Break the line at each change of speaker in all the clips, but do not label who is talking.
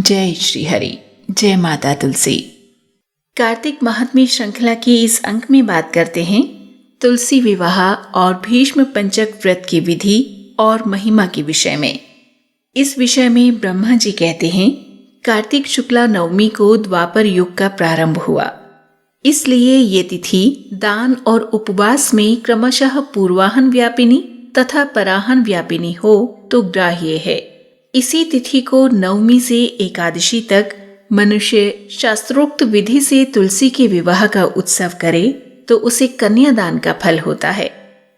जय श्री हरि। जय माता तुलसी। कार्तिक महात्म्य श्रृंखला के इस अंक में बात करते हैं तुलसी विवाह और भीष्म पंचक व्रत की विधि और महिमा के विषय में। इस विषय में ब्रह्मा जी कहते हैं, कार्तिक शुक्ला नवमी को द्वापर युग का प्रारंभ हुआ, इसलिए ये तिथि दान और उपवास में क्रमशः पूर्वाहन व्यापिनी तथा पराहन व्यापिनी हो तो ग्राह्य है। इसी तिथि को नवमी से एकादशी तक मनुष्य शास्त्रोक्त विधि से तुलसी के विवाह का उत्सव करे तो उसे कन्यादान का फल होता है।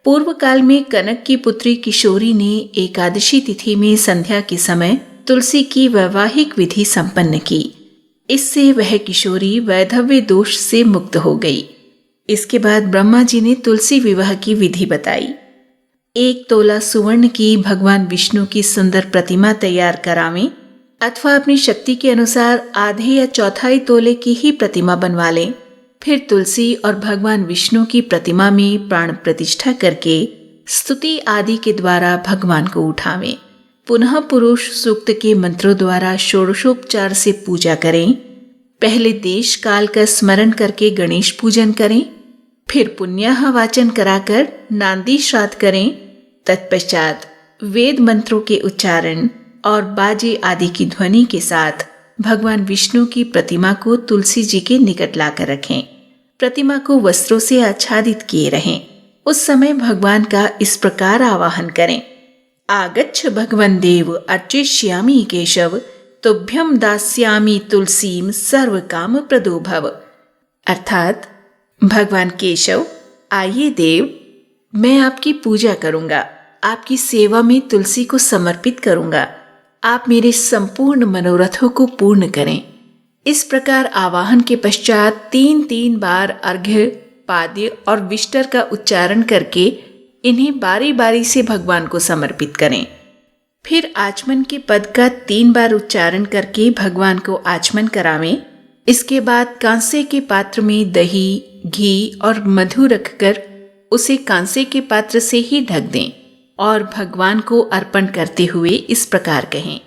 पूर्व काल में कनक की पुत्री किशोरी ने एकादशी तिथि में संध्या के समय तुलसी की वैवाहिक विधि संपन्न की। इससे वह किशोरी वैधव्य दोष से मुक्त हो गई। इसके बाद ब्रह्मा जी ने तुलसी विवाह की विधि बताई। 1 तोला सुवर्ण की भगवान विष्णु की सुंदर प्रतिमा तैयार करावें अथवा अपनी शक्ति के अनुसार आधे या चौथाई तोले की ही प्रतिमा बनवा लें। फिर तुलसी और भगवान विष्णु की प्रतिमा में प्राण प्रतिष्ठा करके स्तुति आदि के द्वारा भगवान को उठावें। पुनः पुरुष सूक्त के मंत्रों द्वारा षोडशोपचार से पूजा करें। पहले देश काल का स्मरण करके गणेश पूजन करें, फिर पुण्याह वाचन कराकर नांदी श्राद्ध करें। तत्पश्चात वेद मंत्रों के उच्चारण और बाजे आदि की ध्वनि के साथ भगवान विष्णु की प्रतिमा को तुलसी जी के निकट लाकर रखें। प्रतिमा को वस्त्रों से आच्छादित किए रहें। उस समय भगवान का इस प्रकार आवाहन करें, आगच्छ भगवन् देव अर्चिष्यामि केशव तुभ्यं दास्यामि तुलसीम सर्व काम प्रदो भव। अर्थात भगवान केशव, आइए देव, मैं आपकी पूजा करूंगा, आपकी सेवा में तुलसी को समर्पित करूंगा, आप मेरे संपूर्ण मनोरथों को पूर्ण करें। इस प्रकार आवाहन के पश्चात 3 बार अर्घ्य, पाद्य और विष्टर का उच्चारण करके इन्हें बारी बारी से भगवान को समर्पित करें। फिर आचमन के पद का 3 बार उच्चारण करके भगवान को आचमन करावें। इसके बाद कांसे के पात्र में दही, घी और मधु रखकर उसे कांसे के पात्र से ही ढक दें और भगवान को अर्पण करते हुए इस प्रकार कहें,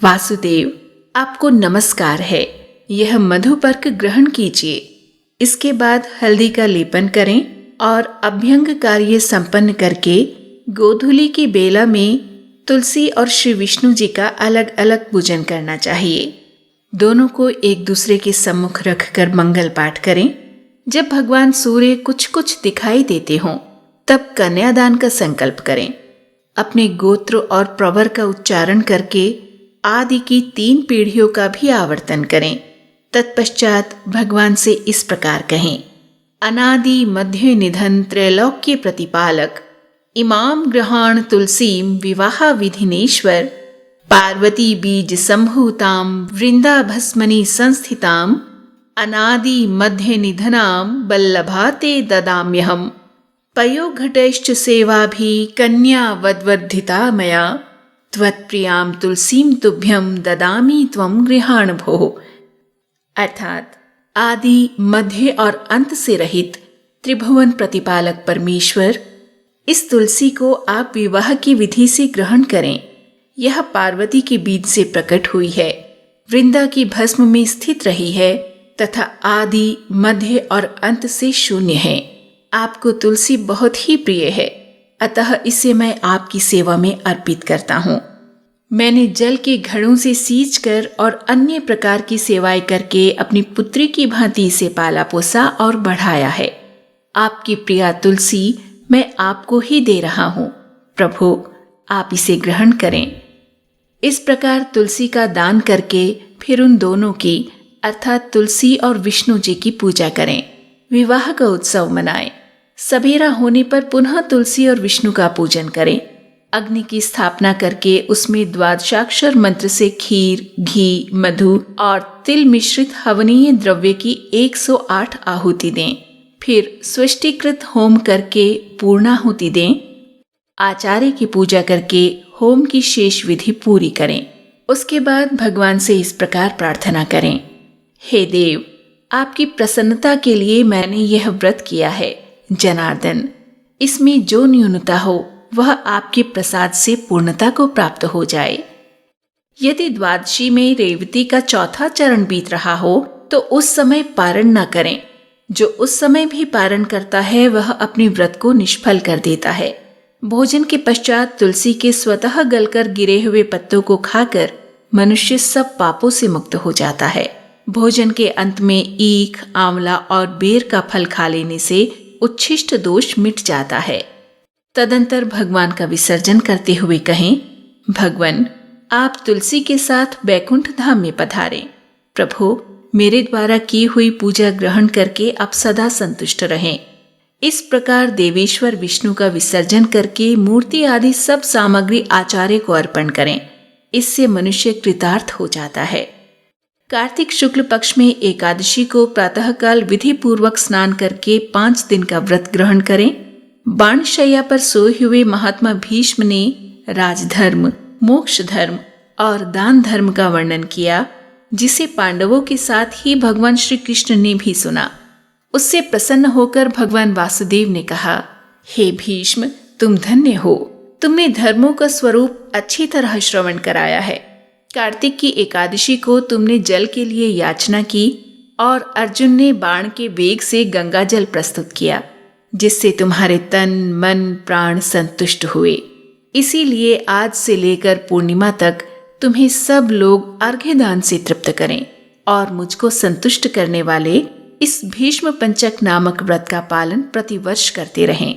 वासुदेव, आपको नमस्कार है, यह मधुपर्क ग्रहण कीजिए। इसके बाद हल्दी का लेपन करें और अभ्यंग कार्य संपन्न करके गोधूली की बेला में तुलसी और श्री विष्णु जी का अलग अलग पूजन करना चाहिए। दोनों को एक दूसरे के सम्मुख रखकर मंगल पाठ करें। जब भगवान सूर्य कुछ कुछ दिखाई देते हों तब कन्यादान का संकल्प करें। अपने गोत्र और प्रवर का उच्चारण करके आदि की 3 पीढ़ियों का भी आवर्तन करें। तत्पश्चात भगवान से इस प्रकार कहें, अनादि मध्य निधन त्रैलोक्य प्रतिपालक इमाम ग्रहाण तुलसीम विवाह विधिनेश्वर पार्वती बीज संभूताम वृंदा भस्मनि संस्थिताम अनादि मध्य निधनाम बल्लभाते ददाम्यहम पयोघटैश्च सेवा भी कन्या वद्वर्धिता मया त्वत्प्रियाम तुलसीम तुभ्यम ददामि त्वं गृहाण भोः। अर्थात आदि, मध्य और अंत से रहित त्रिभुवन प्रतिपालक परमेश्वर, इस तुलसी को आप विवाह की विधि से ग्रहण करें। यह पार्वती के बीज से प्रकट हुई है, वृंदा की भस्म में स्थित रही है तथा आदि, मध्य और अंत से शून्य है। आपको तुलसी बहुत ही प्रिय है, अतः इसे मैं आपकी सेवा में अर्पित करता हूँ। मैंने जल के घड़ों से सींच कर और अन्य प्रकार की सेवाएं करके अपनी पुत्री की भांति इसे पाला पोसा और बढ़ाया है। आपकी प्रिया तुलसी मैं आपको ही दे रहा हूँ। प्रभु, आप इसे ग्रहण करें। इस प्रकार तुलसी का दान करके फिर उन दोनों की अर्थात तुलसी और विष्णु जी की पूजा करें। विवाह का उत्सव मनाएं। सबेरा होने पर पुनः तुलसी और विष्णु का पूजन करें। अग्नि की स्थापना करके उसमें द्वादशाक्षर मंत्र से खीर, घी, मधु और तिल मिश्रित हवनीय द्रव्य की 108 आहुति दें। फिर स्वष्टिकृत होम करके पूर्णाहुति दें। आचार्य की पूजा करके होम की शेष विधि पूरी करें। उसके बाद भगवान से इस प्रकार प्रार्थना करें, हे देव, आपकी प्रसन्नता के लिए मैंने यह व्रत किया है। जनार्दन, इसमें जो न्यूनता हो वह आपके प्रसाद से पूर्णता को प्राप्त हो जाए। यदि द्वादशी में रेवती का चौथा चरण बीत रहा हो तो उस समय पारण न करें। जो उस समय भी पारण करता है वह अपने व्रत को निष्फल कर देता है। भोजन के पश्चात तुलसी के स्वतः गलकर गिरे हुए पत्तों को खाकर मनुष्य सब पापों से मुक्त हो जाता है। भोजन के अंत में ईख, आंवला और बेर का फल खा लेने से उच्छिष्ट दोष मिट जाता है। तदंतर भगवान का विसर्जन करते हुए कहें, भगवान आप तुलसी के साथ बैकुंठ धाम में पधारें। प्रभु मेरे द्वारा की हुई पूजा ग्रहण करके आप सदा संतुष्ट रहें। इस प्रकार देवेश्वर विष्णु का विसर्जन करके मूर्ति आदि सब सामग्री आचार्य को अर्पण करें। इससे मनुष्य कृतार्थ हो जाता है। कार्तिक शुक्ल पक्ष में एकादशी को प्रातःकाल विधि पूर्वक स्नान करके 5 दिन का व्रत ग्रहण करें। बाणशैया पर सोए हुए महात्मा भीष्म ने राजधर्म, मोक्ष धर्म और दान धर्म का वर्णन किया, जिसे पांडवों के साथ ही भगवान श्री कृष्ण ने भी सुना। उससे प्रसन्न होकर भगवान वासुदेव ने कहा, हे भीष्म तुम धन्य हो, तुमने धर्मों का स्वरूप अच्छी तरह श्रवण कराया है। कार्तिक की एकादशी को तुमने जल के लिए याचना की और अर्जुन ने बाण के वेग से गंगा जल प्रस्तुत किया, जिससे तुम्हारे तन मन प्राण संतुष्ट हुए। इसीलिए आज से लेकर पूर्णिमा तक तुम्हें सब लोग अर्घ्य दान से तृप्त करें और मुझको संतुष्ट करने वाले इस भीष्म पंचक नामक व्रत का पालन प्रतिवर्ष करते रहें।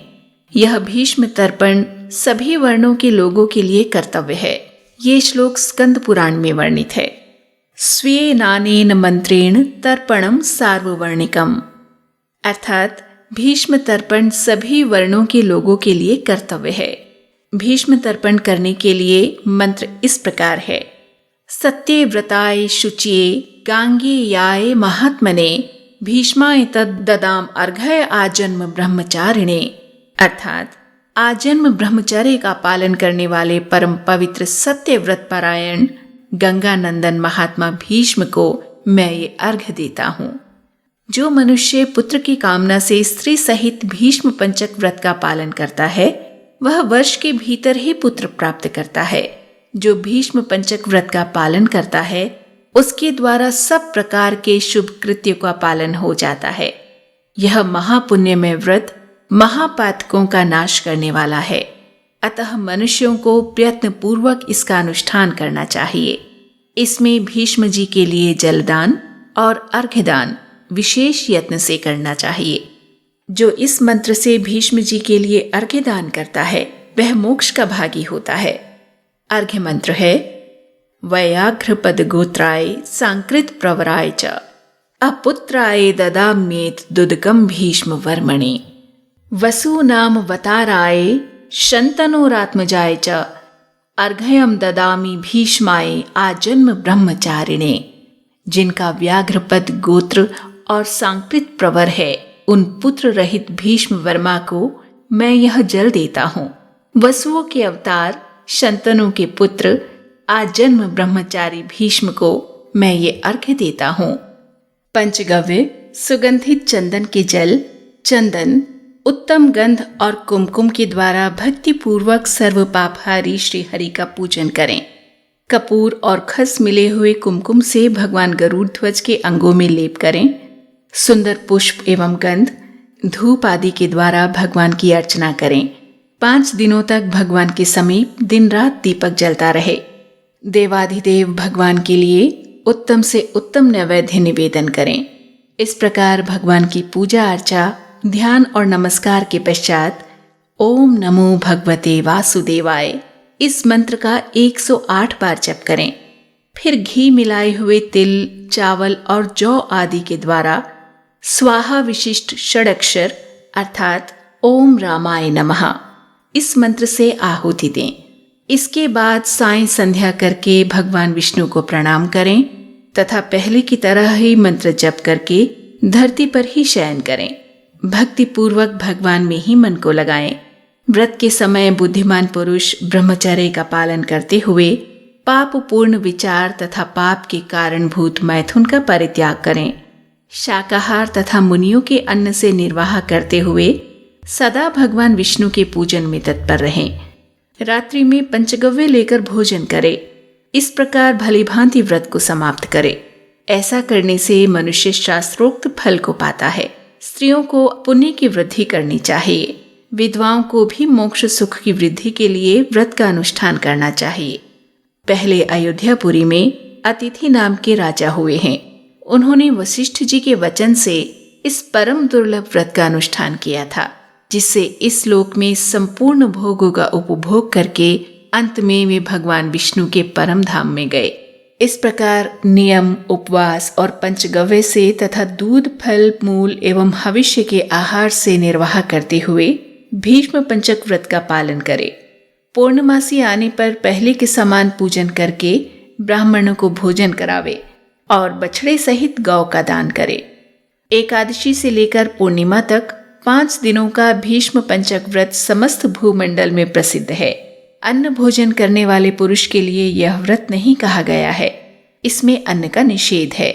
यह भीष्म तर्पण सभी वर्णों के लोगों के लिए कर्तव्य है। ये श्लोक स्कंद पुराण में वर्णित है। स्वे नानेन मंत्रेण तर्पणम सार्ववर्णिकम, अर्थात भीष्म तर्पण सभी वर्णों के लोगों के लिए कर्तव्य है। भीष्म तर्पण करने के लिए मंत्र इस प्रकार है। सत्यव्रताय शुचिये गांगेयाय महात्मने भीष्माय तद ददाम अर्घय आजन्म ब्रह्मचारिणे, अर्थात आजन्म ब्रह्मचर्य का पालन करने वाले परम पवित्र सत्यव्रत परायण गंगानंदन महात्मा भीष्म को मैं ये अर्घ्य देता हूँ। जो मनुष्य पुत्र की कामना से स्त्री सहित भीष्म पंचक व्रत का पालन करता है वह वर्ष के भीतर ही पुत्र प्राप्त करता है। जो भीष्म पंचक व्रत का पालन करता है उसके द्वारा सब प्रकार के शुभ कृत्यों का पालन हो जाता है। यह महापुण्यमय व्रत महापातकों का नाश करने वाला है। अतः मनुष्यों को प्रयत्न पूर्वक इसका अनुष्ठान करना चाहिए। इसमें भीष्म जी के लिए जलदान और अर्घ्यदान विशेष यत्न से करना चाहिए। जो इस मंत्र से भीष्म जी के लिए अर्घ्यदान करता है वह मोक्ष का भागी होता है। अर्घ्य मंत्र है, वैयाघ्रपद गोत्राय सांकृत प्रवराय च अपुत्राय ददाम्येत दुदकम भीष्म वर्मणे वसूनाम वताराय शंतनोरात्मजाय च अर्घयम ददामि भीष्माय आजन्म ब्रह्मचारिणे। जिनका व्याघ्रपद गोत्र और सांकृत प्रवर है उन पुत्र रहित भीष्म वर्मा को मैं यह जल देता हूँ। वसुओं के अवतार शंतनु के पुत्र आजन्म ब्रह्मचारी भीष्म को मैं ये अर्घ्य देता हूँ। पंचगव्य सुगंधित चंदन के जल, चंदन, उत्तम गंध और कुमकुम के द्वारा भक्ति पूर्वक सर्व पापहारी श्री हरि का पूजन करें। कपूर और खस मिले हुए कुमकुम से भगवान गरुड़ ध्वज के अंगों में लेप करें। सुंदर पुष्प एवं गंध, धूप आदि के द्वारा भगवान की अर्चना करें। 5 दिनों तक भगवान के समीप दिन रात दीपक जलता रहे। देवाधिदेव भगवान के लिए उत्तम से उत्तम नैवेद्य निवेदन करें। इस प्रकार भगवान की पूजा अर्चा, ध्यान और नमस्कार के पश्चात ओम नमो भगवते वासुदेवाय इस मंत्र का 108 बार जप करें। फिर घी मिलाए हुए तिल, चावल और जौ आदि के द्वारा स्वाहा विशिष्ट षडक्षर अर्थात ओम रामाय नमः इस मंत्र से आहुति दें। इसके बाद सायं संध्या करके भगवान विष्णु को प्रणाम करें तथा पहले की तरह ही मंत्र जप करके धरती पर ही शयन करें। भक्ति पूर्वक भगवान में ही मन को लगाएं। व्रत के समय बुद्धिमान पुरुष ब्रह्मचर्य का पालन करते हुए पाप पूर्ण विचार तथा पाप के कारणभूत मैथुन का परित्याग करें। शाकाहार तथा मुनियों के अन्न से निर्वाह करते हुए सदा भगवान विष्णु के पूजन में तत्पर रहें। रात्रि में पंचगव्य लेकर भोजन करें। इस प्रकार भली भांति व्रत को समाप्त करे। ऐसा करने से मनुष्य शास्त्रोक्त फल को पाता है। स्त्रियों को पुण्य की वृद्धि करनी चाहिए। विधवाओं को भी मोक्ष सुख की वृद्धि के लिए व्रत का अनुष्ठान करना चाहिए। पहले अयोध्यापुरी में अतिथि नाम के राजा हुए हैं। उन्होंने वशिष्ठ जी के वचन से इस परम दुर्लभ व्रत का अनुष्ठान किया था, जिससे इस लोक में संपूर्ण भोगों का उपभोग करके अंत में वे भगवान विष्णु के परम धाम में गए। इस प्रकार नियम, उपवास और पंचगव्य से तथा दूध, फल, मूल एवं भविष्य के आहार से निर्वाह करते हुए भीष्म पंचक व्रत का पालन करे। पूर्णमासी आने पर पहले के समान पूजन करके ब्राह्मणों को भोजन करावे और बछड़े सहित गौ का दान करे। एकादशी से लेकर पूर्णिमा तक 5 दिनों का भीष्म पंचक व्रत समस्त भूमंडल में प्रसिद्ध है। अन्न भोजन करने वाले पुरुष के लिए यह व्रत नहीं कहा गया है। इसमें अन्न का निषेध है।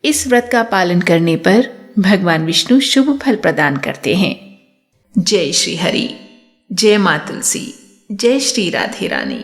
इस व्रत का पालन करने पर भगवान विष्णु शुभ फल प्रदान करते हैं। जय श्री हरि, जय मां तुलसी, जय श्री राधे रानी।